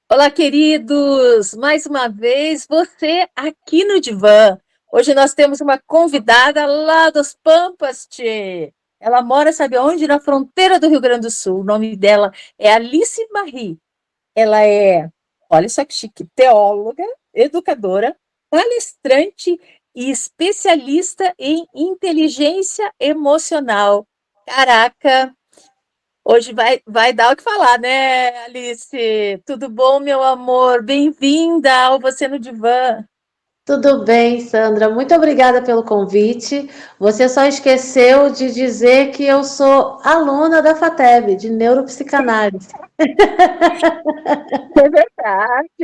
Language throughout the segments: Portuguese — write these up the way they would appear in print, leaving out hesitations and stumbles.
Olá, queridos! Mais uma vez, você aqui no Divã. Hoje nós temos uma convidada lá dos Pampas, tchê. Ela mora, sabe onde? Na fronteira do Rio Grande do Sul. O nome dela é Alice Marie. Ela é, olha só que chique, teóloga, educadora, palestrante e especialista em inteligência emocional. Caraca! Hoje vai dar o que falar, né, Alice? Tudo bom, meu amor? Bem-vinda ao Você no Divã. Tudo bem, Sandra. Muito obrigada pelo convite. Você só esqueceu de dizer que eu sou aluna da FATEB, de neuropsicanálise, É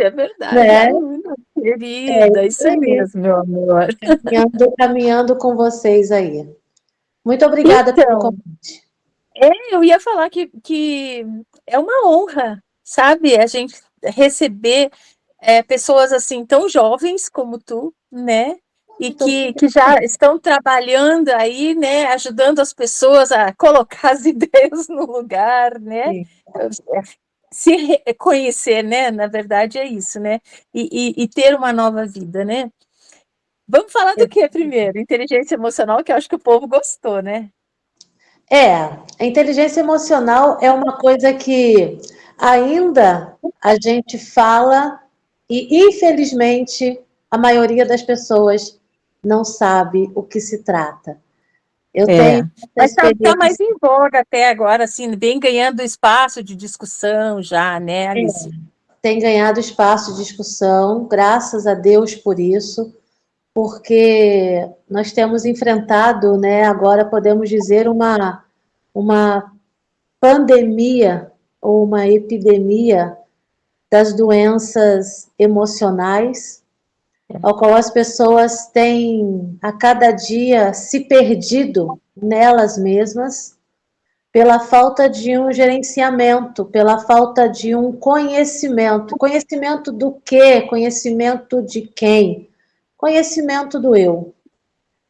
verdade, né? aluna É querida, isso isso aí. mesmo, meu amor. Caminhando com vocês aí. Muito obrigada pelo Então, convite. eu ia falar que é uma honra, sabe, a gente receber pessoas assim tão jovens como tu, né? E Muito que já obrigada. estão trabalhando aí, né? Ajudando as pessoas a colocar as ideias no lugar, né? Se conhecer, né? Na verdade é isso, né? E ter uma nova vida, né? Vamos falar do que primeiro? Inteligência emocional, que eu acho que o povo gostou, né? A inteligência emocional é uma coisa que ainda a gente fala e, infelizmente, a maioria das pessoas não sabe o que se trata. Eu É. tenho essa Mas tá mais experiência. em voga até agora, assim, bem ganhando espaço de discussão já, né, Alice? Tem ganhado espaço de discussão, graças a Deus por isso, porque nós temos enfrentado, né, agora podemos dizer, uma pandemia ou uma epidemia das doenças emocionais, ao qual as pessoas têm a cada dia se perdido nelas mesmas pela falta de um gerenciamento, pela falta de um conhecimento. Conhecimento do quê? Conhecimento de quem? Conhecimento do eu.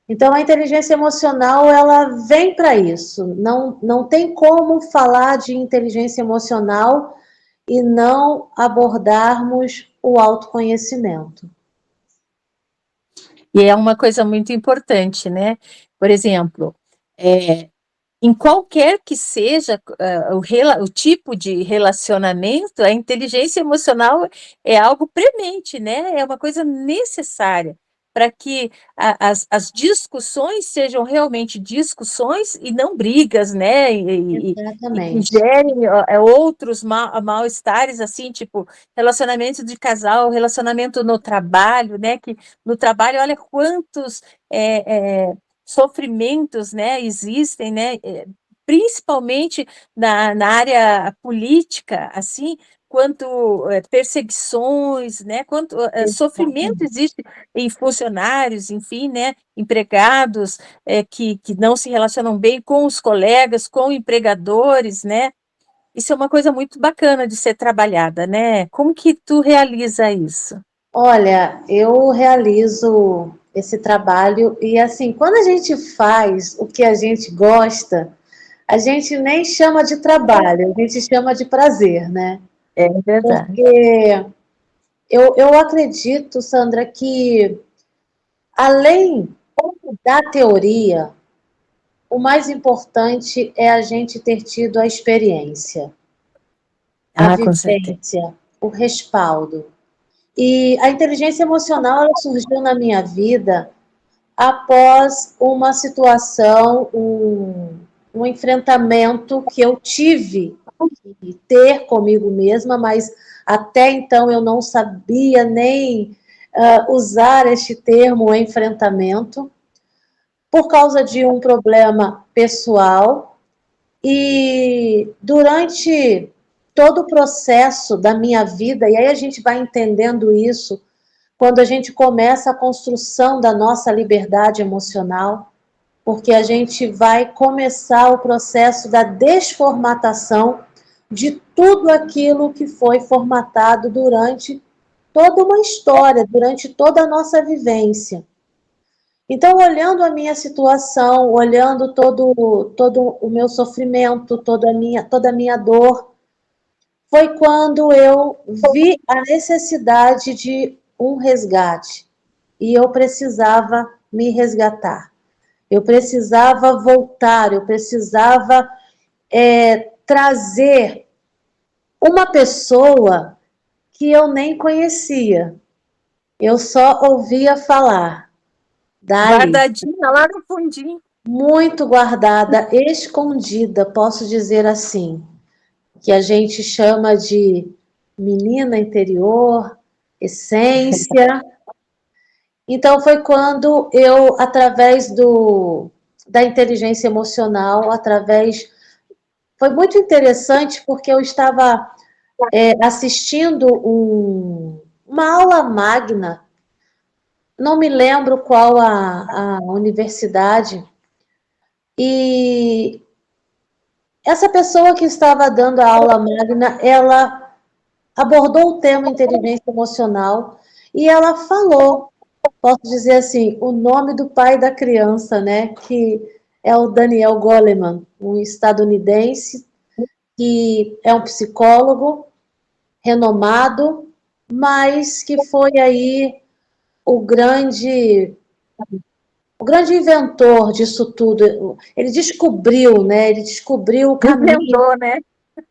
Então, a inteligência emocional, ela vem para isso. Não tem como falar de inteligência emocional e não abordarmos o autoconhecimento. E é uma coisa muito importante, né? Por exemplo, é, em qualquer que seja o tipo de relacionamento, a inteligência emocional é algo premente, né? É uma coisa necessária para que as discussões sejam realmente discussões e não brigas, né? E que Exatamente. gerem outros mal-estares, assim, tipo relacionamento de casal, relacionamento no trabalho, né? Que no trabalho, olha quantos sofrimentos, né, existem, né, principalmente na área política, assim, quanto perseguições, né, quanto sofrimento Exatamente. existe em funcionários, enfim, né, empregados que não se relacionam bem com os colegas, com empregadores, né, isso é uma coisa muito bacana de ser trabalhada, né, como que tu realiza isso? Olha, eu realizo esse trabalho e assim, quando a gente faz o que a gente gosta, a gente nem chama de trabalho, a gente chama de prazer, né? É verdade. Porque eu acredito, Sandra, que além da teoria, o mais importante é a gente ter tido a experiência, a Ah, com certeza. vivência, o respaldo. E a inteligência emocional ela surgiu na minha vida após uma situação, um enfrentamento que eu tive que ter comigo mesma, mas até então eu não sabia nem usar este termo enfrentamento, por causa de um problema pessoal. E durante todo o processo da minha vida, e aí a gente vai entendendo isso quando a gente começa a construção da nossa liberdade emocional, porque a gente vai começar o processo da desformatação de tudo aquilo que foi formatado durante toda uma história, durante toda a nossa vivência. Então, olhando a minha situação, olhando todo o meu sofrimento, toda a minha dor, foi quando eu vi a necessidade de um resgate. E eu precisava me resgatar. Eu precisava voltar, eu precisava trazer uma pessoa que eu nem conhecia. Eu só ouvia falar da Alice. Guardadinha lá no fundinho. Muito guardada, escondida, posso dizer assim, que a gente chama de menina interior, essência. Então foi quando eu, através da inteligência emocional, foi muito interessante porque eu estava assistindo uma aula magna, não me lembro qual a universidade, e essa pessoa que estava dando a aula magna, ela abordou o tema inteligência emocional e ela falou, posso dizer assim, o nome do pai da criança, né, que é o Daniel Goleman, um estadunidense que é um psicólogo renomado, mas que foi aí o grande inventor disso tudo. Ele descobriu, né? Ele descobriu o caminho. Inventou, né?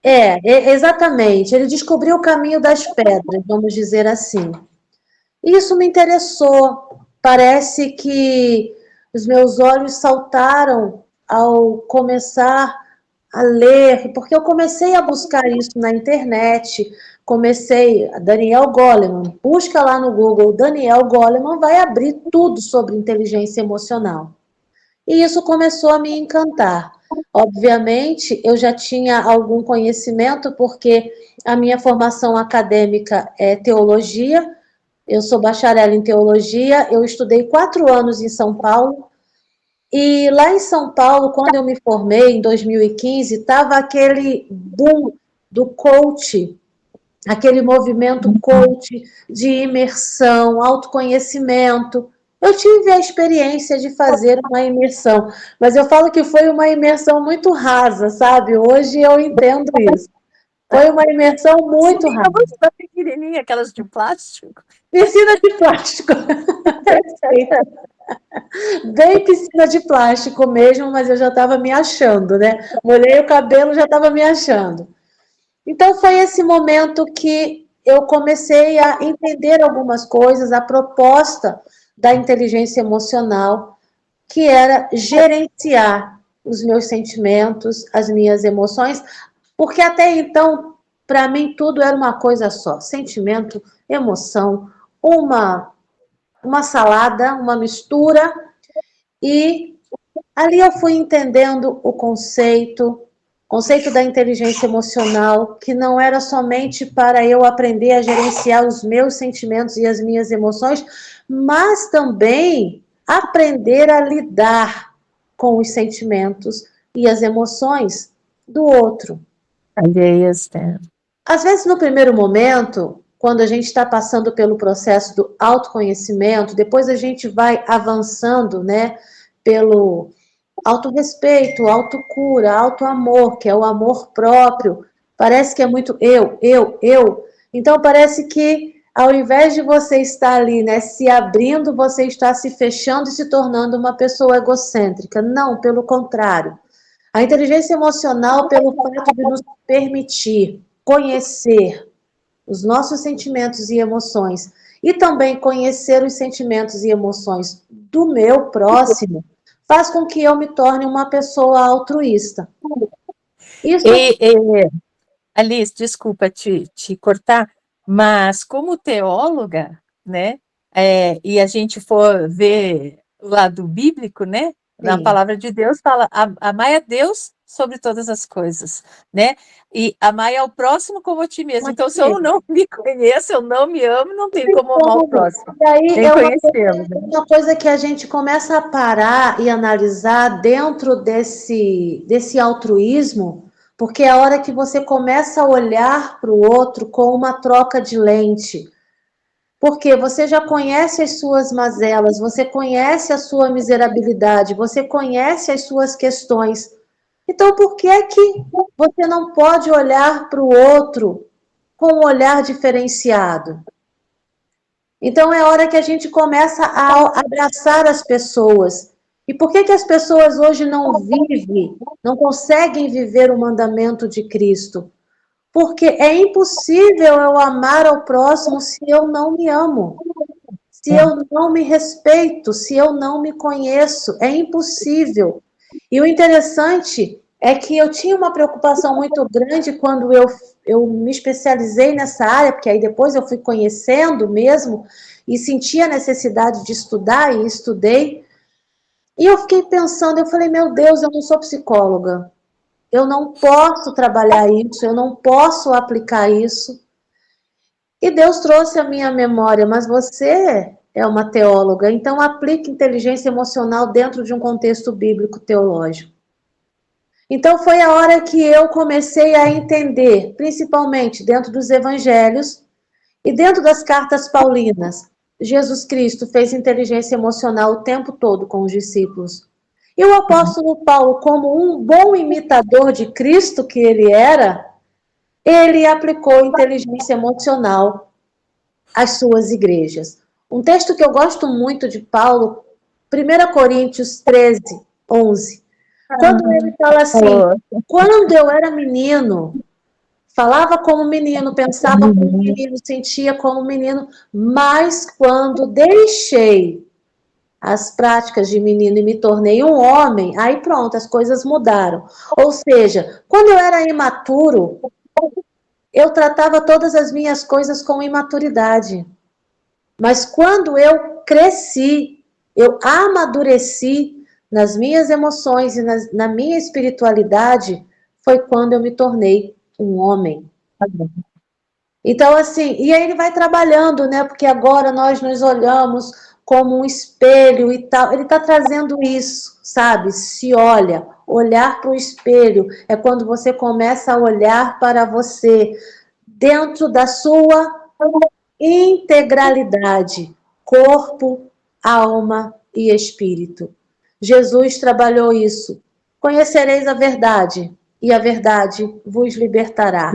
Exatamente. Ele descobriu o caminho das pedras, vamos dizer assim. E isso me interessou. Parece que os meus olhos saltaram ao começar a ler, porque eu comecei a buscar isso na internet, Daniel Goleman, busca lá no Google, Daniel Goleman vai abrir tudo sobre inteligência emocional. E isso começou a me encantar. Obviamente, eu já tinha algum conhecimento, porque a minha formação acadêmica é teologia, eu sou bacharel em teologia, eu estudei 4 anos em São Paulo, e lá em São Paulo, quando eu me formei, em 2015, estava aquele boom do coach, aquele movimento coach de imersão, autoconhecimento. Eu tive a experiência de fazer uma imersão, mas eu falo que foi uma imersão muito rasa, sabe? Hoje eu entendo isso. Foi uma imersão muito rasa. Uma pequenininha, aquelas de plástico. Piscina de plástico. Perfeito. Bem piscina de plástico mesmo, mas eu já estava me achando, né? Molhei o cabelo, já estava me achando. Então foi esse momento que eu comecei a entender algumas coisas, a proposta da inteligência emocional, que era gerenciar os meus sentimentos, as minhas emoções, porque até então, para mim, tudo era uma coisa só: sentimento, emoção, uma salada, uma mistura, e ali eu fui entendendo o conceito da inteligência emocional, que não era somente para eu aprender a gerenciar os meus sentimentos e as minhas emoções, mas também aprender a lidar com os sentimentos e as emoções do outro. Alheias, né? Às vezes, no primeiro momento, quando a gente está passando pelo processo do autoconhecimento, depois a gente vai avançando, né, pelo autorrespeito, autocura, autoamor, que é o amor próprio. Parece que é muito eu. Então, parece que ao invés de você estar ali, né, se abrindo, você está se fechando e se tornando uma pessoa egocêntrica. Não, pelo contrário. A inteligência emocional, pelo fato de nos permitir conhecer os nossos sentimentos e emoções e também conhecer os sentimentos e emoções do meu próximo, faz com que eu me torne uma pessoa altruísta. Isso... Alice, desculpa te cortar, mas como teóloga, né, e a gente for ver o lado bíblico, né, na palavra de Deus fala, amai a Deus sobre todas as coisas, né, e amai ao próximo como a ti mesmo. Então, se eu não me conheço, eu não me amo, não tem como amar o próximo. E aí é uma coisa que a gente começa a parar e analisar dentro desse altruísmo, porque é a hora que você começa a olhar para o outro com uma troca de lente. Porque você já conhece as suas mazelas, você conhece a sua miserabilidade, você conhece as suas questões. Então, por que é que você não pode olhar para o outro com um olhar diferenciado. Então é hora que a gente começa a abraçar as pessoas. E por que as pessoas hoje não vivem, não conseguem viver o mandamento de Cristo? Porque é impossível eu amar ao próximo se eu não me amo, se eu não me respeito, se eu não me conheço. É impossível. E o interessante é que eu tinha uma preocupação muito grande quando eu me especializei nessa área, porque aí depois eu fui conhecendo mesmo e senti a necessidade de estudar e estudei. E eu fiquei pensando, eu falei, meu Deus, eu não sou psicóloga. Eu não posso trabalhar isso, eu não posso aplicar isso. E Deus trouxe a minha memória, mas você é uma teóloga, então aplique inteligência emocional dentro de um contexto bíblico teológico. Então foi a hora que eu comecei a entender, principalmente dentro dos evangelhos e dentro das cartas paulinas, Jesus Cristo fez inteligência emocional o tempo todo com os discípulos. E o apóstolo Paulo, como um bom imitador de Cristo que ele era, ele aplicou inteligência emocional às suas igrejas. Um texto que eu gosto muito de Paulo, 1 Coríntios 13, 11. Quando ele fala assim, quando eu era menino, falava como menino, pensava como menino, sentia como menino, mas quando deixei as práticas de menino e me tornei um homem, aí pronto, as coisas mudaram. Ou seja, quando eu era imaturo, eu tratava todas as minhas coisas com imaturidade. Mas quando eu cresci, eu amadureci nas minhas emoções e na minha espiritualidade, foi quando eu me tornei um homem. Então, assim, e aí ele vai trabalhando, né? Porque agora nós nos olhamos como um espelho e tal. Ele está trazendo isso, sabe? Se olha, olhar para o espelho é quando você começa a olhar para você dentro da sua integralidade, corpo, alma e espírito. Jesus trabalhou isso. Conhecereis a verdade, e a verdade vos libertará.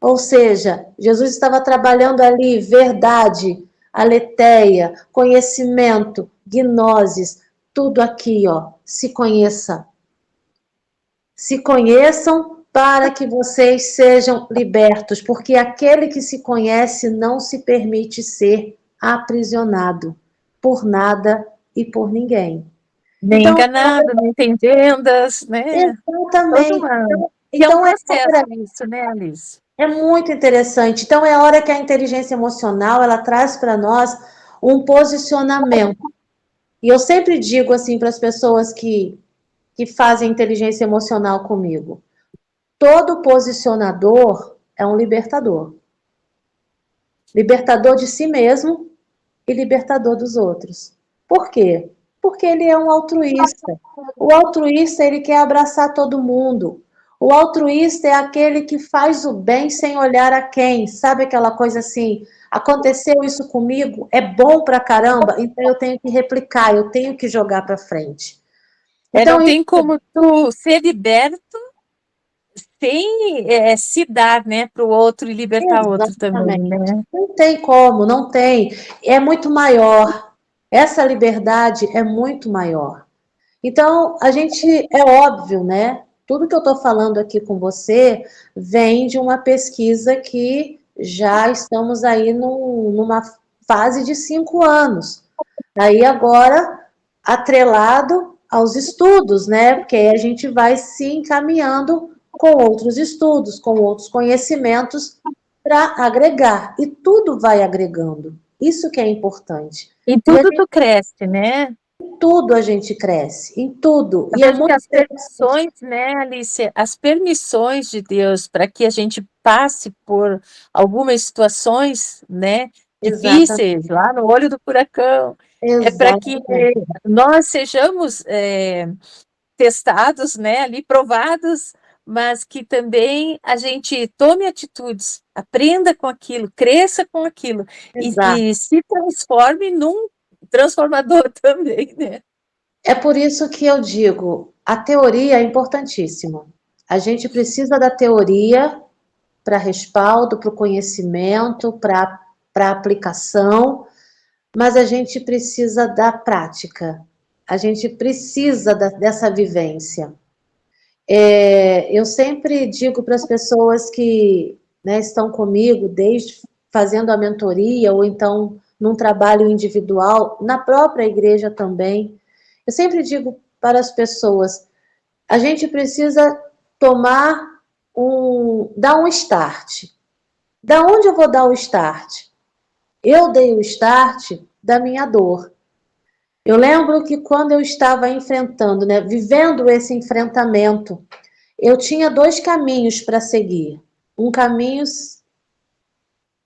Ou seja, Jesus estava trabalhando ali verdade, aletheia, conhecimento, gnoses, tudo aqui, ó. Se conheça. Se conheçam para que vocês sejam libertos, porque aquele que se conhece não se permite ser aprisionado por nada e por ninguém. Nem Então, enganado, nem tem vendas, né? exatamente. É um Então processo isso, né, Alice? é muito interessante. Então, é a hora que a inteligência emocional, ela traz para nós um posicionamento. E eu sempre digo assim para as pessoas que fazem inteligência emocional comigo, todo posicionador é um libertador. Libertador de si mesmo e libertador dos outros. Por quê? Porque ele é um altruísta. O altruísta, ele quer abraçar todo mundo. O altruísta é aquele que faz o bem sem olhar a quem. Sabe aquela coisa assim, aconteceu isso comigo, é bom pra caramba, então eu tenho que replicar, eu tenho que jogar pra frente. Então, não tem como tu ser liberto sem se dar, né, para o outro e libertar o outro também, né? Não tem como, não tem. É muito maior. Essa liberdade é muito maior. Então, a gente, é óbvio, né? Tudo que eu estou falando aqui com você vem de uma pesquisa que já estamos aí numa fase de 5 anos. Aí agora, atrelado aos estudos, né? Porque aí a gente vai se encaminhando com outros estudos, com outros conhecimentos para agregar. E tudo vai agregando. Isso que é importante. Em tudo tu cresce, né? Em tudo a gente cresce, em tudo. Eu E é vejo que muito as permissões, né, Alice, as permissões de Deus para que a gente passe por algumas situações, né, exatamente, difíceis, lá no olho do furacão, é para que exatamente, nós sejamos testados, né, ali provados, mas que também a gente tome atitudes, aprenda com aquilo, cresça com aquilo exato. e se transforme num transformador também, né? É por isso que eu digo, a teoria é importantíssima. A gente precisa da teoria para respaldo, para o conhecimento, para a aplicação, mas a gente precisa da prática, a gente precisa dessa vivência. Eu sempre digo para as pessoas que, né, estão comigo, desde fazendo a mentoria, ou então num trabalho individual, na própria igreja também, eu sempre digo para as pessoas, a gente precisa dar um start. Da onde eu vou dar o start? Eu dei o start da minha dor. Eu lembro que quando eu estava enfrentando, né, vivendo esse enfrentamento, eu tinha dois caminhos para seguir. Um caminho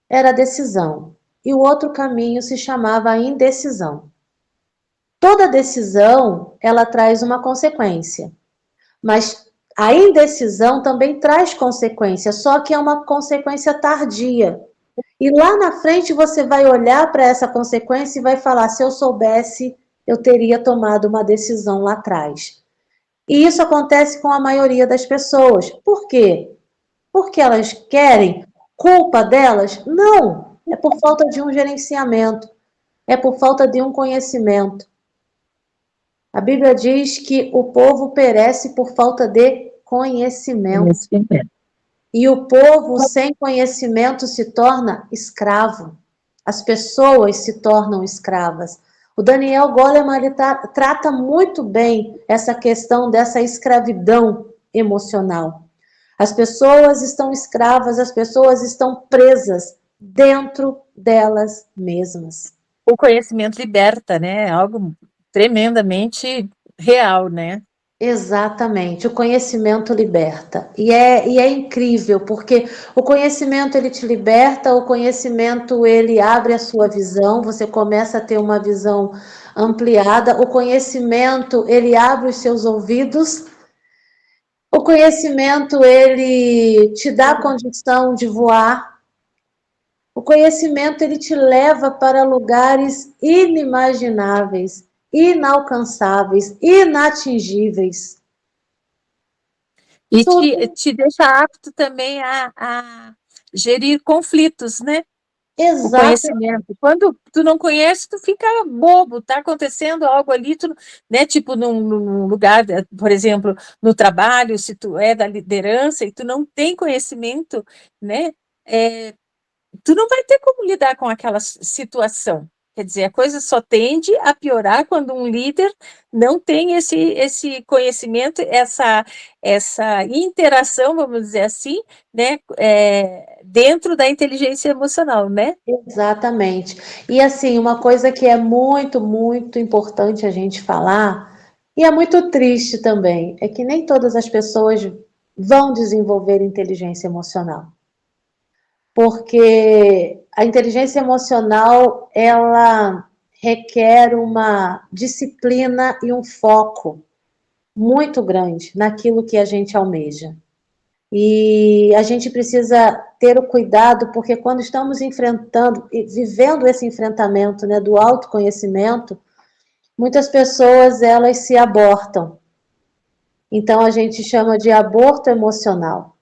era a decisão e o outro caminho se chamava a indecisão. Toda decisão, ela traz uma consequência, mas a indecisão também traz consequência, só que é uma consequência tardia. E lá na frente você vai olhar para essa consequência e vai falar: se eu soubesse, eu teria tomado uma decisão lá atrás. E isso acontece com a maioria das pessoas. Por quê? Porque elas querem? Culpa delas? Não. É por falta de um gerenciamento. É por falta de um conhecimento. A Bíblia diz que o povo perece por falta de conhecimento. E o povo sem conhecimento se torna escravo. As pessoas se tornam escravas. O Daniel Goleman ele trata muito bem essa questão dessa escravidão emocional. As pessoas estão escravas, as pessoas estão presas dentro delas mesmas. O conhecimento liberta, né? Algo tremendamente real, né? Exatamente, o conhecimento liberta. E é incrível, porque o conhecimento ele te liberta, o conhecimento ele abre a sua visão, você começa a ter uma visão ampliada, o conhecimento ele abre os seus ouvidos, o conhecimento ele te dá a condição de voar, o conhecimento ele te leva para lugares inimagináveis, inalcançáveis, inatingíveis. E te deixa apto também a gerir conflitos, né? O Exato. conhecimento. Quando tu não conhece, tu fica bobo, tá acontecendo algo ali, tu, né? Tipo num lugar, por exemplo, no trabalho, se tu é da liderança e tu não tem conhecimento, né? Tu não vai ter como lidar com aquela situação. Quer dizer, a coisa só tende a piorar quando um líder não tem esse conhecimento, essa interação, vamos dizer assim, né, dentro da inteligência emocional, né? Exatamente. E assim, uma coisa que é muito, muito importante a gente falar, e é muito triste também, é que nem todas as pessoas vão desenvolver inteligência emocional. Porque a inteligência emocional, ela requer uma disciplina e um foco muito grande naquilo que a gente almeja. E a gente precisa ter o cuidado, porque quando estamos enfrentando e vivendo esse enfrentamento, né, do autoconhecimento, muitas pessoas elas se abortam. Então a gente chama de aborto emocional.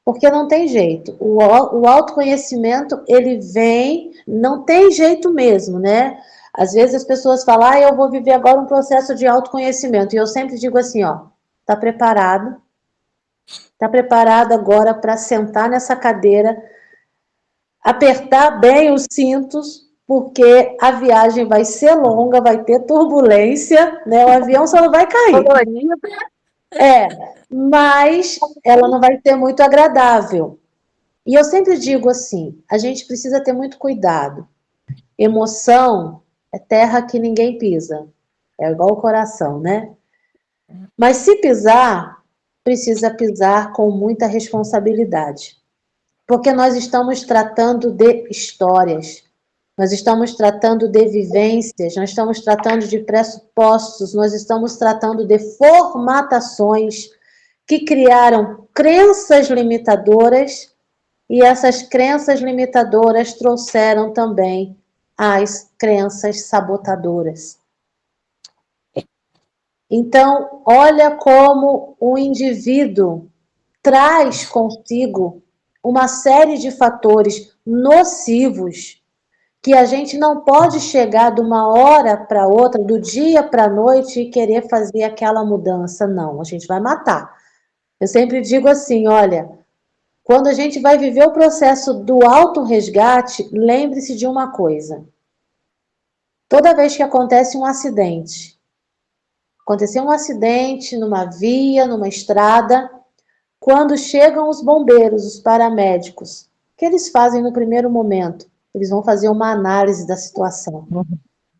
Porque não tem jeito. O autoconhecimento, ele vem, não tem jeito mesmo, né? Às vezes as pessoas falam, eu vou viver agora um processo de autoconhecimento. E eu sempre digo assim, ó, tá preparado? Tá preparado agora para sentar nessa cadeira, apertar bem os cintos, porque a viagem vai ser longa, vai ter turbulência, né? O avião só não vai cair. Mas ela não vai ser muito agradável. E eu sempre digo assim, a gente precisa ter muito cuidado. Emoção é terra que ninguém pisa. É igual o coração, né? Mas se pisar, precisa pisar com muita responsabilidade. Porque nós estamos tratando de histórias, nós estamos tratando de vivências, nós estamos tratando de pressupostos, nós estamos tratando de formatações que criaram crenças limitadoras e essas crenças limitadoras trouxeram também as crenças sabotadoras. Então, olha como o indivíduo traz consigo uma série de fatores nocivos que a gente não pode chegar de uma hora para outra, do dia para a noite e querer fazer aquela mudança. Não, a gente vai matar. Eu sempre digo assim, olha, quando a gente vai viver o processo do autorresgate, lembre-se de uma coisa. Toda vez que acontece um acidente, aconteceu um acidente numa via, numa estrada, quando chegam os bombeiros, os paramédicos, o que eles fazem no primeiro momento? Eles vão fazer uma análise da situação.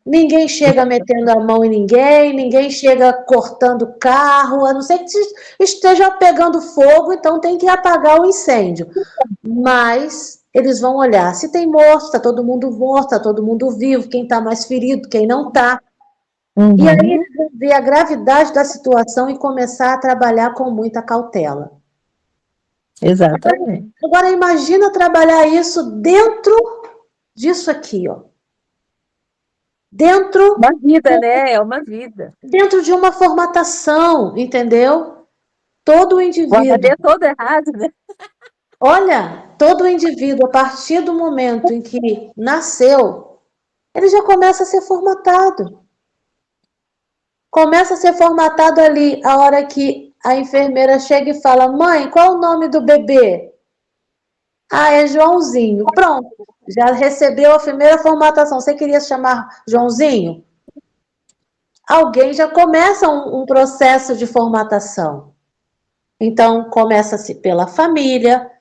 Ninguém chega metendo a mão em ninguém, ninguém chega cortando carro, a não ser que esteja pegando fogo, então tem que apagar o incêndio. Mas eles vão olhar se tem morto, está todo mundo morto, está todo mundo vivo, quem está mais ferido, quem não está. E aí eles vão ver a gravidade da situação e começar a trabalhar com muita cautela. Exatamente. Agora imagina trabalhar isso dentro disso aqui, ó. Dentro Uma vida, né? É uma vida. dentro de uma formatação, entendeu? Todo O indivíduo, HD todo errado, né? olha, todo indivíduo, a partir do momento em que nasceu, ele já começa a ser formatado. Começa a ser formatado ali a hora que a enfermeira chega e fala: mãe, qual é o nome do bebê? Ah, é Joãozinho. Pronto, já recebeu a primeira formatação. Você queria se chamar Joãozinho? Alguém já começa um processo de formatação. Então, começa-se pela família.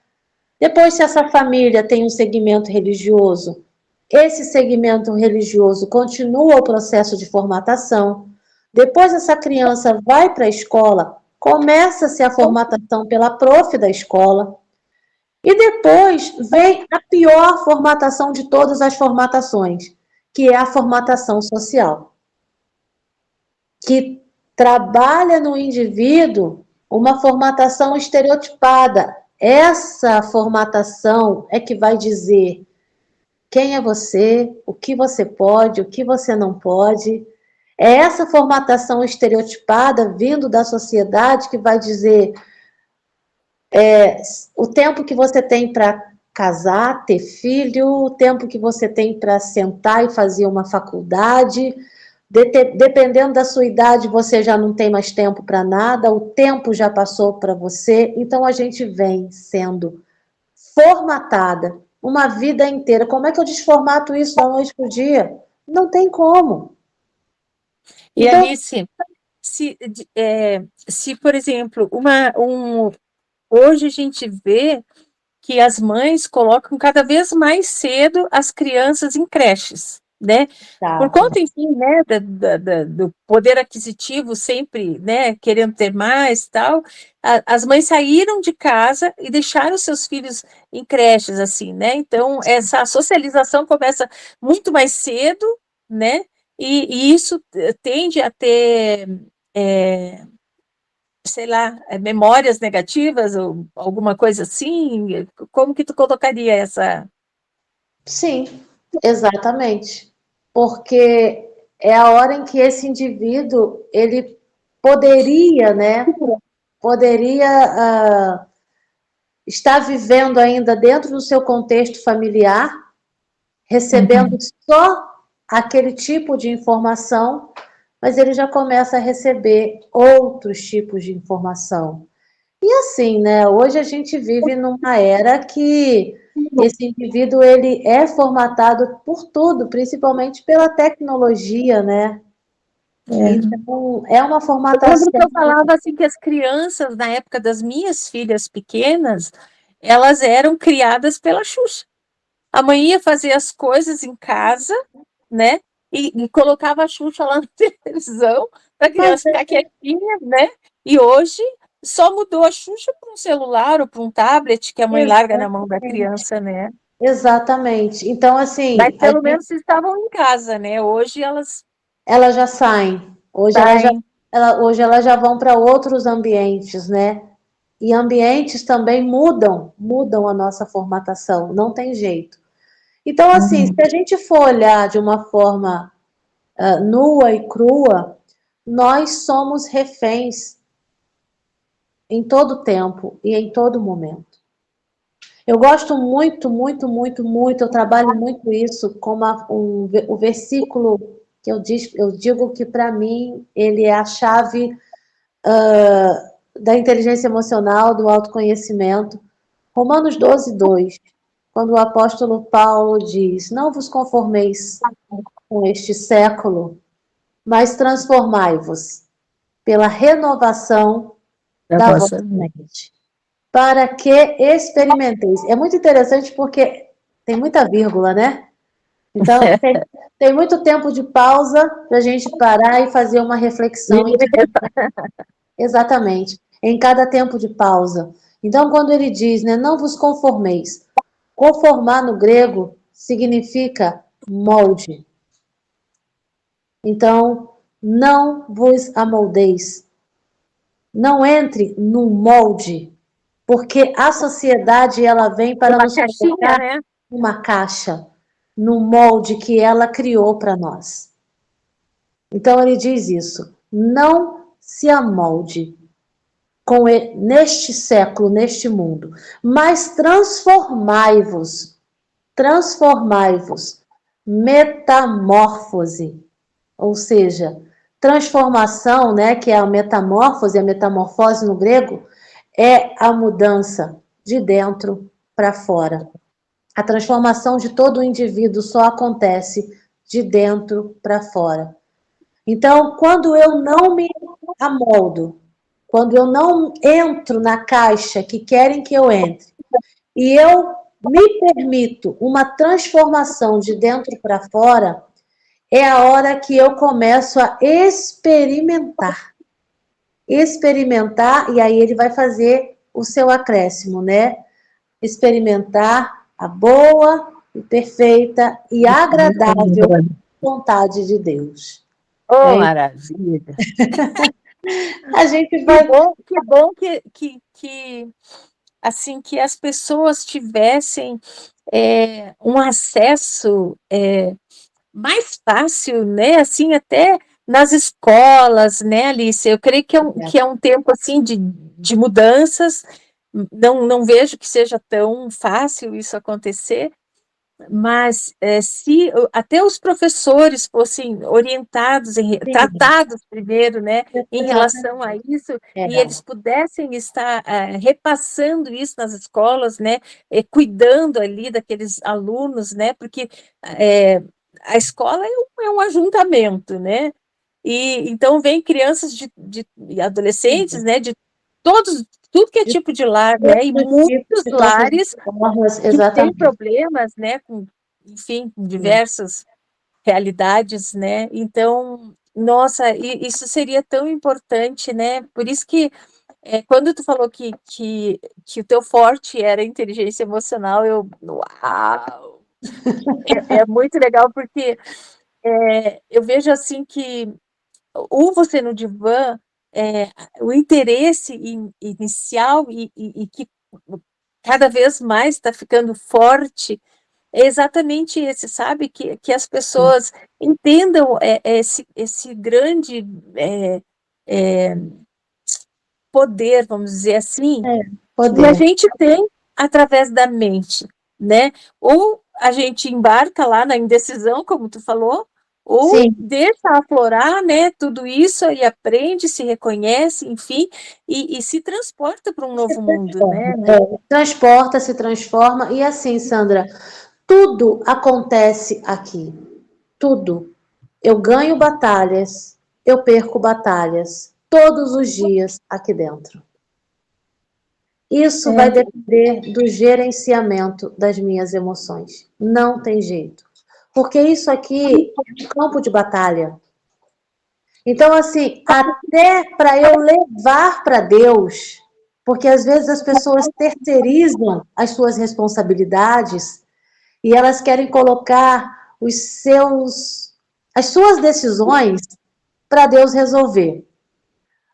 Depois, se essa família tem um segmento religioso, esse segmento religioso continua o processo de formatação. Depois, essa criança vai para a escola, começa-se a formatação pela prof da escola. E depois vem a pior formatação de todas as formatações, que é a formatação social, que trabalha no indivíduo uma formatação estereotipada. Essa formatação é que vai dizer quem é você, o que você pode, o que você não pode. É essa formatação estereotipada vindo da sociedade que vai dizer o tempo que você tem para casar, ter filho, o tempo que você tem para sentar e fazer uma faculdade. Dependendo da sua idade, você já não tem mais tempo para nada, o tempo já passou para você. Então a gente vem sendo formatada uma vida inteira. Como é que eu desformato isso da noite para o dia? Não tem como. E Então, Alice, se por exemplo, hoje a gente vê que as mães colocam cada vez mais cedo as crianças em creches, né? Por tá. conta, enfim, né, do poder aquisitivo sempre, né, querendo ter mais, tal, as mães saíram de casa e deixaram seus filhos em creches, assim, né? Então, essa socialização começa muito mais cedo, né? E isso tende a ter sei lá, memórias negativas ou alguma coisa assim? Como que tu colocaria essa? Sim, exatamente. Porque é a hora em que esse indivíduo, ele poderia, né, poderia estar vivendo ainda dentro do seu contexto familiar, recebendo só aquele tipo de informação, mas ele já começa a receber outros tipos de informação. E assim, né, hoje a gente vive numa era que esse indivíduo ele é formatado por tudo, principalmente pela tecnologia, né? Então, é uma Eu lembro formatação. que eu falava assim que as crianças, na época das minhas filhas pequenas, elas eram criadas pela Xuxa. A mãe ia fazer as coisas em casa, né? E colocava a Xuxa lá na televisão para a Mas criança ficar quietinha, né? E hoje só mudou a Xuxa para um celular ou para um tablet que a mãe larga na mão da exatamente, criança, né? exatamente. Então, Mas assim, pelo menos estavam em casa, né? Hoje elas elas já saem. saem. Hoje elas já vão para outros ambientes, né? E ambientes também mudam a nossa formatação, não tem jeito. Então, assim, se a gente for olhar de uma forma nua e crua, nós somos reféns em todo tempo e em todo momento. Eu gosto muito, muito, muito, muito, eu trabalho muito isso como o versículo que eu digo que para mim ele é a chave da inteligência emocional, do autoconhecimento. Romanos 12:2, quando o apóstolo Paulo diz: não vos conformeis com este século, mas transformai-vos pela renovação Da da vossa vossa vida. mente, para que experimenteis. É muito interessante porque tem muita vírgula, né? Então, tem muito tempo de pausa para a gente parar e fazer uma reflexão e dizer exatamente, em cada tempo de pausa. Então, quando ele diz, né, não vos conformeis, conformar no grego significa molde. Então, não vos amoldeis. Não entre num molde, porque a sociedade ela vem para Uma nos caixinha, colocar né? numa caixa, no molde que ela criou para nós. Então ele diz isso: não se amolde neste século, neste mundo, mas transformai-vos, metamorfose, ou seja, transformação, né, que é a metamorfose, a metamorfose no grego, é a mudança de dentro para fora. A transformação de todo o indivíduo só acontece de dentro para fora. Então, quando eu não me amoldo, quando eu não entro na caixa que querem que eu entre, e eu me permito uma transformação de dentro para fora, é a hora que eu começo a experimentar. Experimentar, e aí ele vai fazer o seu acréscimo, né? Experimentar a boa e perfeita e agradável vontade de Deus. Oh, É, maravilha! a gente vai. Que bom assim, que as pessoas tivessem um acesso mais fácil, né? Assim, até nas escolas, né, Alice? Eu creio que é um tempo assim de mudanças. Não vejo que seja tão fácil isso acontecer, mas se até os professores fossem orientados, Sim, tratados primeiro, né, em relação a exatamente. isso, É, e eles pudessem estar repassando isso nas escolas, né, cuidando ali daqueles alunos, né, porque é, a escola é um ajuntamento, né, e então vem crianças de adolescentes, né, de tudo que é tipo de lar, né, e todos os tipos, muitos de todas as lares formas, que tem exatamente. problemas, né, com, enfim, com Sim, diversas realidades, né? Então, nossa, isso seria tão importante, né? Por isso que quando tu falou que o teu forte era a inteligência emocional, uau! É muito legal porque eu vejo assim que você no divã, é, o interesse inicial e que cada vez mais está ficando forte é exatamente esse, sabe? Que as sim. pessoas entendam esse grande é, é, poder, vamos dizer assim, É, que a poder. gente tem através da mente, né? Ou a gente embarca lá na indecisão, como tu falou, ou Sim, deixa aflorar, né, tudo isso e aprende, se reconhece, enfim, e se transporta para um se novo mundo, transforma. né? Transporta, se transforma. E assim, Sandra, tudo acontece aqui. Tudo. Eu ganho batalhas, eu perco batalhas todos os dias aqui dentro. Isso vai É, depender do gerenciamento das minhas emoções. Não tem jeito. Porque isso aqui é um campo de batalha. Então, assim, até para eu levar para Deus, porque às vezes as pessoas terceirizam as suas responsabilidades e elas querem colocar as suas decisões para Deus resolver.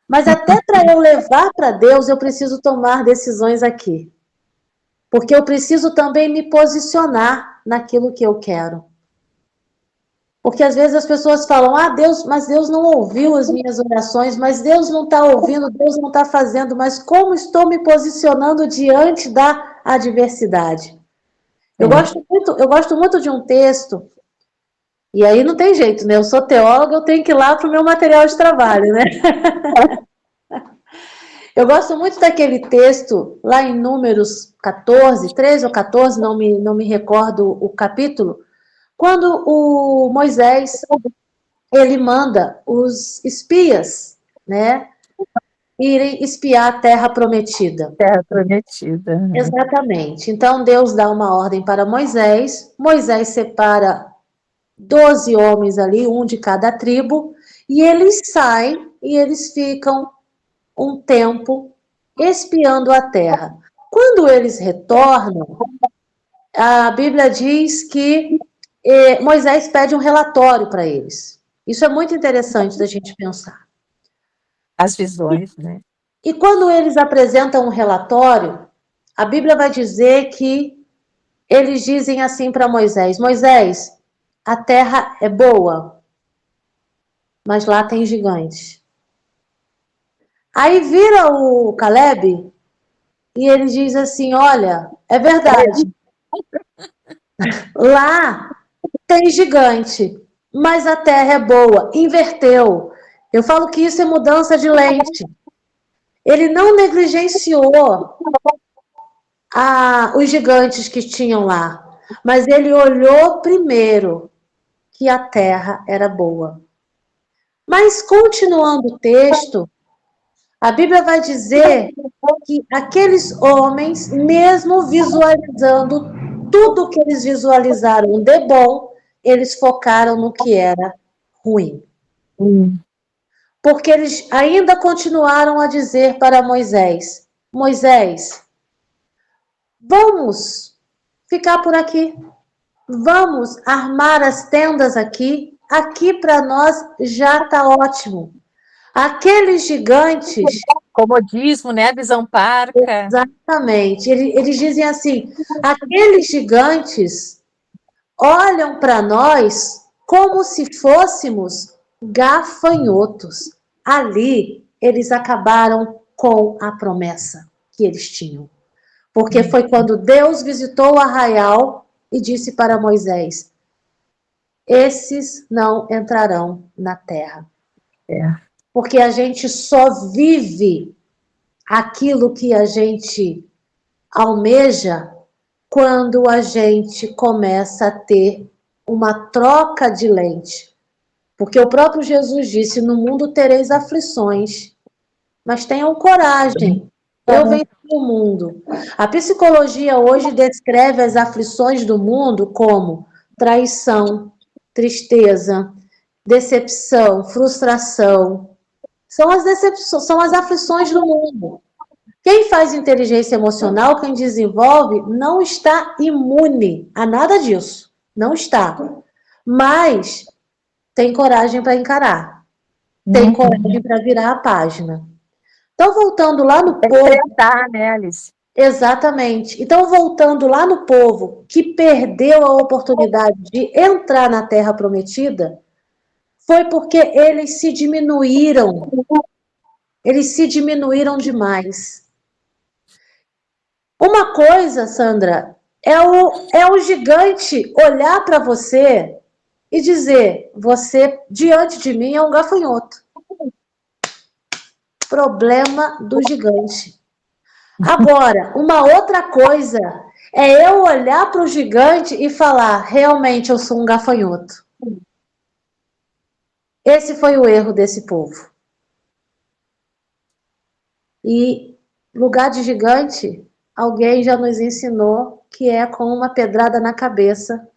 Mas até para eu levar para Deus, eu preciso tomar decisões aqui. Porque eu preciso também me posicionar naquilo que eu quero. Porque às vezes as pessoas falam, ah, Deus, mas Deus não ouviu as minhas orações, mas Deus não está ouvindo, Deus não está fazendo, mas como estou me posicionando diante da adversidade. Eu gosto muito de um texto, e aí não tem jeito, né? Eu sou teóloga, eu tenho que ir lá para o meu material de trabalho, né? Eu gosto muito daquele texto, lá em Números 14, 13 ou 14, não me recordo o capítulo, quando o Moisés, ele manda os espias, né, irem espiar a terra prometida. Terra prometida. Exatamente. Então, Deus dá uma ordem para Moisés, Moisés separa 12 homens ali, um de cada tribo, e eles saem e eles ficam um tempo espiando a terra. Quando eles retornam, a Bíblia diz que Moisés pede um relatório para eles. Isso é muito interessante da gente pensar. As visões, né? E quando eles apresentam um relatório, a Bíblia vai dizer que eles dizem assim para Moisés: Moisés, a terra é boa, mas lá tem gigantes. Aí vira o Caleb e ele diz assim: olha, é verdade, lá tem gigante, mas a terra é boa. Inverteu. Eu falo que isso é mudança de lente. Ele não negligenciou os gigantes que tinham lá, mas ele olhou primeiro que a terra era boa. Mas continuando o texto, a Bíblia vai dizer que aqueles homens, mesmo visualizando tudo que eles visualizaram de bom, eles focaram no que era ruim. Porque eles ainda continuaram a dizer para Moisés: Moisés, vamos ficar por aqui. Vamos armar as tendas aqui. Aqui para nós já está ótimo. Aqueles gigantes. Comodismo, né? A visão parca. Exatamente. Eles dizem assim: aqueles gigantes olham para nós como se fôssemos gafanhotos. Ali, eles acabaram com a promessa que eles tinham. Porque foi quando Deus visitou o arraial e disse para Moisés: esses não entrarão na terra. Porque a gente só vive aquilo que a gente almeja quando a gente começa a ter uma troca de lente. Porque o próprio Jesus disse: no mundo tereis aflições, mas tenham coragem, eu venci o mundo. A psicologia hoje descreve as aflições do mundo como traição, tristeza, decepção, frustração. São as decepções, são as aflições do mundo. Quem faz inteligência emocional, quem desenvolve, não está imune a nada disso. Não está. Mas tem coragem para encarar. Tem coragem para virar a página. Então, voltando lá no povo... Enfrentar, né, Alice? Exatamente. Então, voltando lá no povo que perdeu a oportunidade de entrar na Terra Prometida, foi porque eles se diminuíram. Eles se diminuíram demais. Uma coisa, Sandra, é o gigante olhar para você e dizer: você, diante de mim, é um gafanhoto. Problema do gigante. Agora, uma outra coisa é eu olhar para o gigante e falar: realmente eu sou um gafanhoto. Esse foi o erro desse povo. E lugar de gigante, alguém já nos ensinou que é com uma pedrada na cabeça.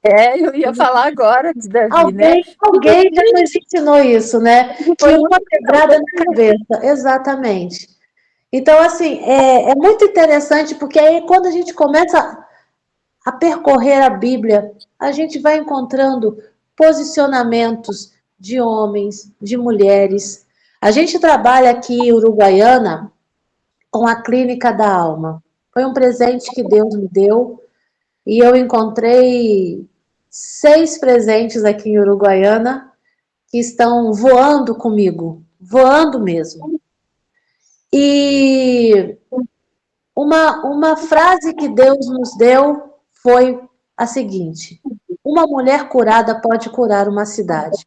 Eu ia falar agora de Davi, né? Alguém já nos ensinou isso, né? Que uma pedrada na cabeça, exatamente. Então, assim, é muito interessante, porque aí quando a gente começa a percorrer a Bíblia, a gente vai encontrando posicionamentos de homens, de mulheres. A gente trabalha aqui em Uruguaiana com a Clínica da Alma. Foi um presente que Deus me deu e eu encontrei 6 presentes aqui em Uruguaiana que estão voando comigo, voando mesmo. E Uma frase que Deus nos deu foi a seguinte: uma mulher curada pode curar uma cidade.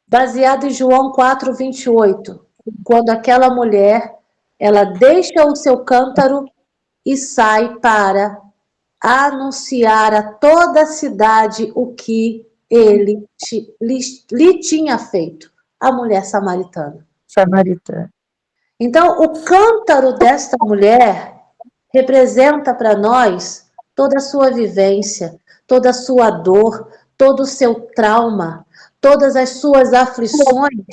Baseado em João 4:28, quando aquela mulher, ela deixa o seu cântaro e sai para anunciar a toda a cidade o que ele lhe tinha feito, a mulher samaritana. Samaritana. Então, o cântaro desta mulher representa para nós toda a sua vivência, toda a sua dor, todo o seu trauma, todas as suas aflições,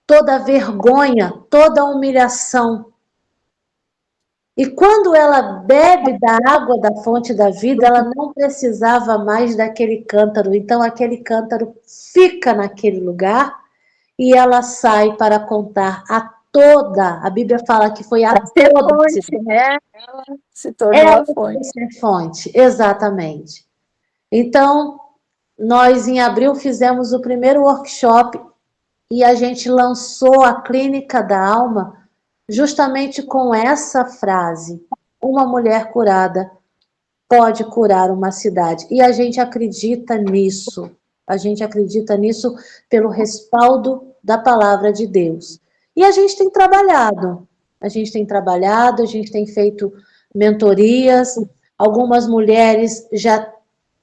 toda a vergonha, toda a humilhação. E quando ela bebe da água da fonte da vida, ela não precisava mais daquele cântaro. Então, aquele cântaro fica naquele lugar e ela sai para contar a toda. A Bíblia fala que foi a toda. Fonte, né? Ela se tornou Ela a fonte. foi fonte, exatamente. Então, nós em abril fizemos o primeiro workshop e a gente lançou a Clínica da Alma justamente com essa frase: uma mulher curada pode curar uma cidade. E a gente acredita nisso. A gente acredita nisso pelo respaldo da palavra de Deus. E a gente tem trabalhado. A gente tem feito mentorias. Algumas mulheres já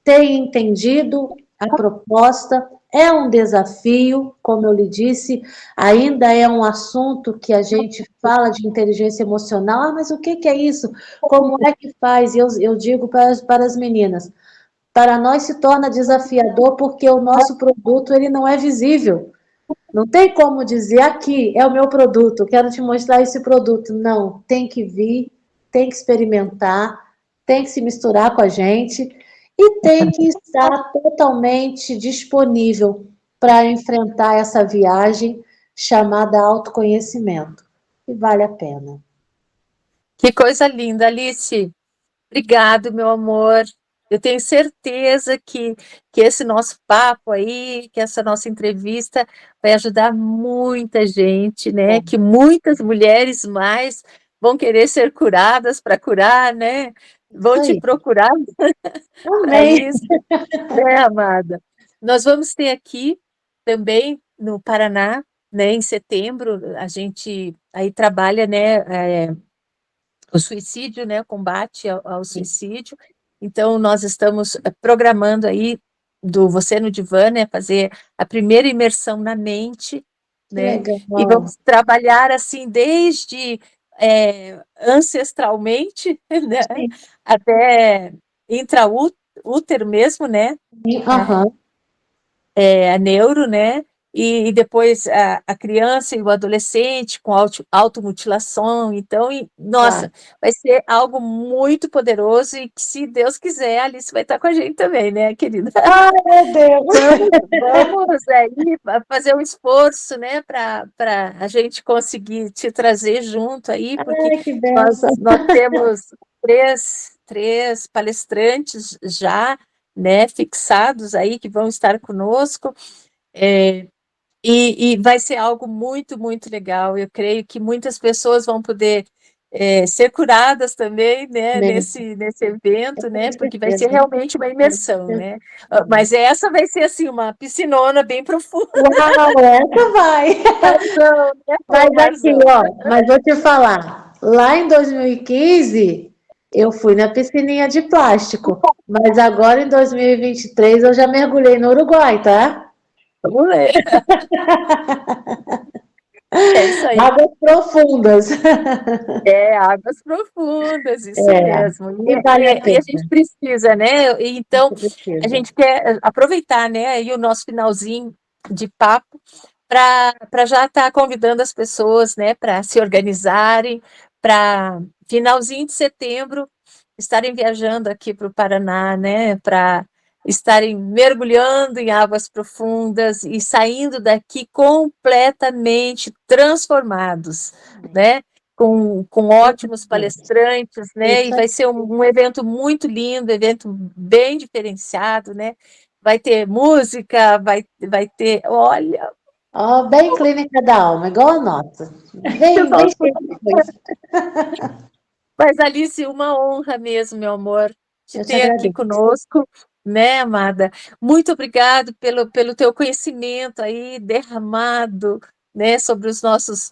têm entendido a proposta. É um desafio, como eu lhe disse, ainda é um assunto que a gente fala de inteligência emocional. Ah, mas o que é isso? Como é que faz? Eu digo para as meninas, para nós se torna desafiador porque o nosso produto ele não é visível. Não tem como dizer, aqui é o meu produto, quero te mostrar esse produto. Não, tem que vir, tem que experimentar, tem que se misturar com a gente e tem que estar totalmente disponível para enfrentar essa viagem chamada autoconhecimento. E vale a pena. Que coisa linda, Alice. Obrigado, meu amor. Eu tenho certeza que esse nosso papo aí, que essa nossa entrevista vai ajudar muita gente, né? Que muitas mulheres mais vão querer ser curadas para curar, né? Vão te Isso aí. procurar para Amém. isso, né, amada? Nós vamos ter aqui também no Paraná, né? Em setembro, a gente aí trabalha, né? O suicídio, né, o combate ao suicídio. Então, nós estamos programando aí do Você no Divã, né, fazer a primeira imersão na mente, Que né, legal. e vamos trabalhar assim desde ancestralmente, né, Sim. até intraútero mesmo, né, Aham. a neuro, né? E depois a criança e o adolescente com automutilação. Então, Tá. nossa, vai ser algo muito poderoso e que, se Deus quiser, a Alice vai estar com a gente também, né, querida? Ai, meu Deus. Vamos aí fazer um esforço, né, para a gente conseguir te trazer junto aí, porque Ai, que nós, benção. nós temos três palestrantes já, né, fixados aí que vão estar conosco, é, e vai ser algo muito, muito legal. Eu creio que muitas pessoas vão poder ser curadas também, né, Amém. nesse evento, Com né, porque vai ser certeza. realmente uma imersão, né? Mas essa vai ser assim uma piscinona bem profunda. Uau, essa vai. Razão, né? Mas Com aqui, razão. ó, mas vou te falar, lá em 2015 eu fui na piscininha de plástico, mas agora em 2023 eu já mergulhei no Uruguai, tá? Vamos ler. É isso aí. Águas profundas. Águas profundas, isso mesmo. E vale a E a pena. gente precisa, né? Então, Você a precisa. gente quer aproveitar, né, aí o nosso finalzinho de papo para já estar convidando as pessoas, né, para se organizarem, para finalzinho de setembro estarem viajando aqui para o Paraná, né, para estarem mergulhando em águas profundas e saindo daqui completamente transformados, né? Com ótimos palestrantes, né? E Isso aí. vai ser um evento muito lindo, evento bem diferenciado, né? Vai ter música, vai ter, olha, Ó, bem clínica da alma, igual a nossa. eu Bem, bem posso cheio de coisa. Mas, Alice, uma honra mesmo, meu amor, te Eu te ter aqui agradeço. conosco, né, amada? Muito obrigado pelo teu conhecimento aí derramado, né, sobre os nossos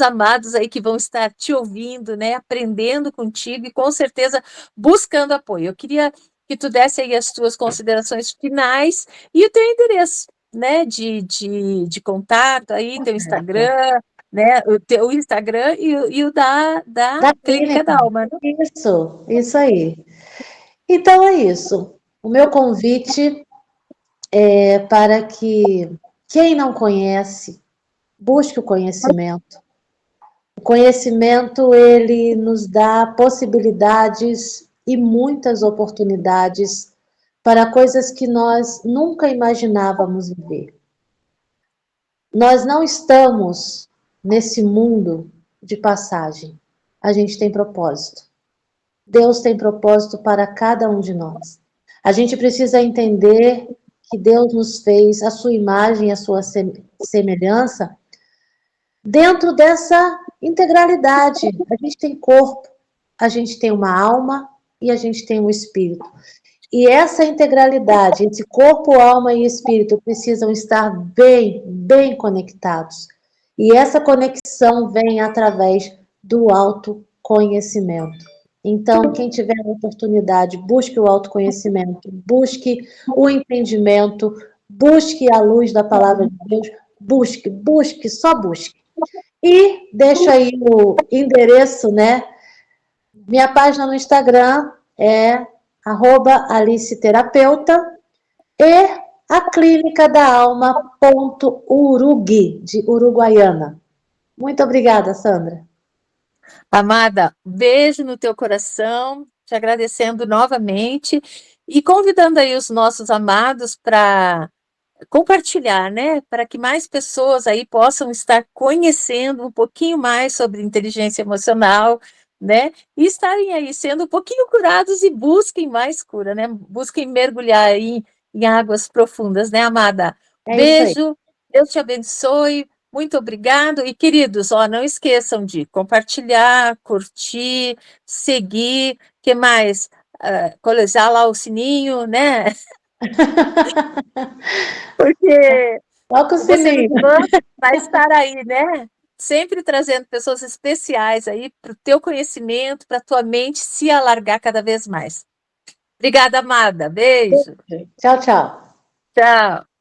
amados aí que vão estar te ouvindo, né, aprendendo contigo e com certeza buscando apoio. Eu queria que tu desse aí as tuas considerações finais e o teu endereço, né, de contato aí, teu Instagram, né? O teu Instagram e o da Da Clínica clínica. da Alma, né? Isso aí. Então é isso. O meu convite é para que quem não conhece, busque o conhecimento. O conhecimento, ele nos dá possibilidades e muitas oportunidades para coisas que nós nunca imaginávamos viver. Nós não estamos nesse mundo de passagem. A gente tem propósito. Deus tem propósito para cada um de nós. A gente precisa entender que Deus nos fez a sua imagem, a sua semelhança, dentro dessa integralidade. A gente tem corpo, a gente tem uma alma e a gente tem um espírito. E essa integralidade, esse corpo, alma e espírito precisam estar bem conectados. E essa conexão vem através do autoconhecimento. Então, quem tiver a oportunidade, busque o autoconhecimento, busque o entendimento, busque a luz da palavra de Deus, busque, só busque. E deixo aí o endereço, né? Minha página no Instagram é @aliceterapeuta e a clínica da alma.urug, de Uruguaiana. Muito obrigada, Sandra. Amada, beijo no teu coração, te agradecendo novamente e convidando aí os nossos amados para compartilhar, né? Para que mais pessoas aí possam estar conhecendo um pouquinho mais sobre inteligência emocional, né? E estarem aí sendo um pouquinho curados e busquem mais cura, né? Busquem mergulhar aí em águas profundas, né, amada? É isso aí. Beijo, Deus te abençoe. Muito obrigado. E, queridos, ó, não esqueçam de compartilhar, curtir, seguir, que mais? Colejar lá o sininho, né? Porque Toca o você no sininho. divã vai estar aí, né? Sempre trazendo pessoas especiais aí para o teu conhecimento, para a tua mente se alargar cada vez mais. Obrigada, amada. Beijo. Tchau, tchau. Tchau.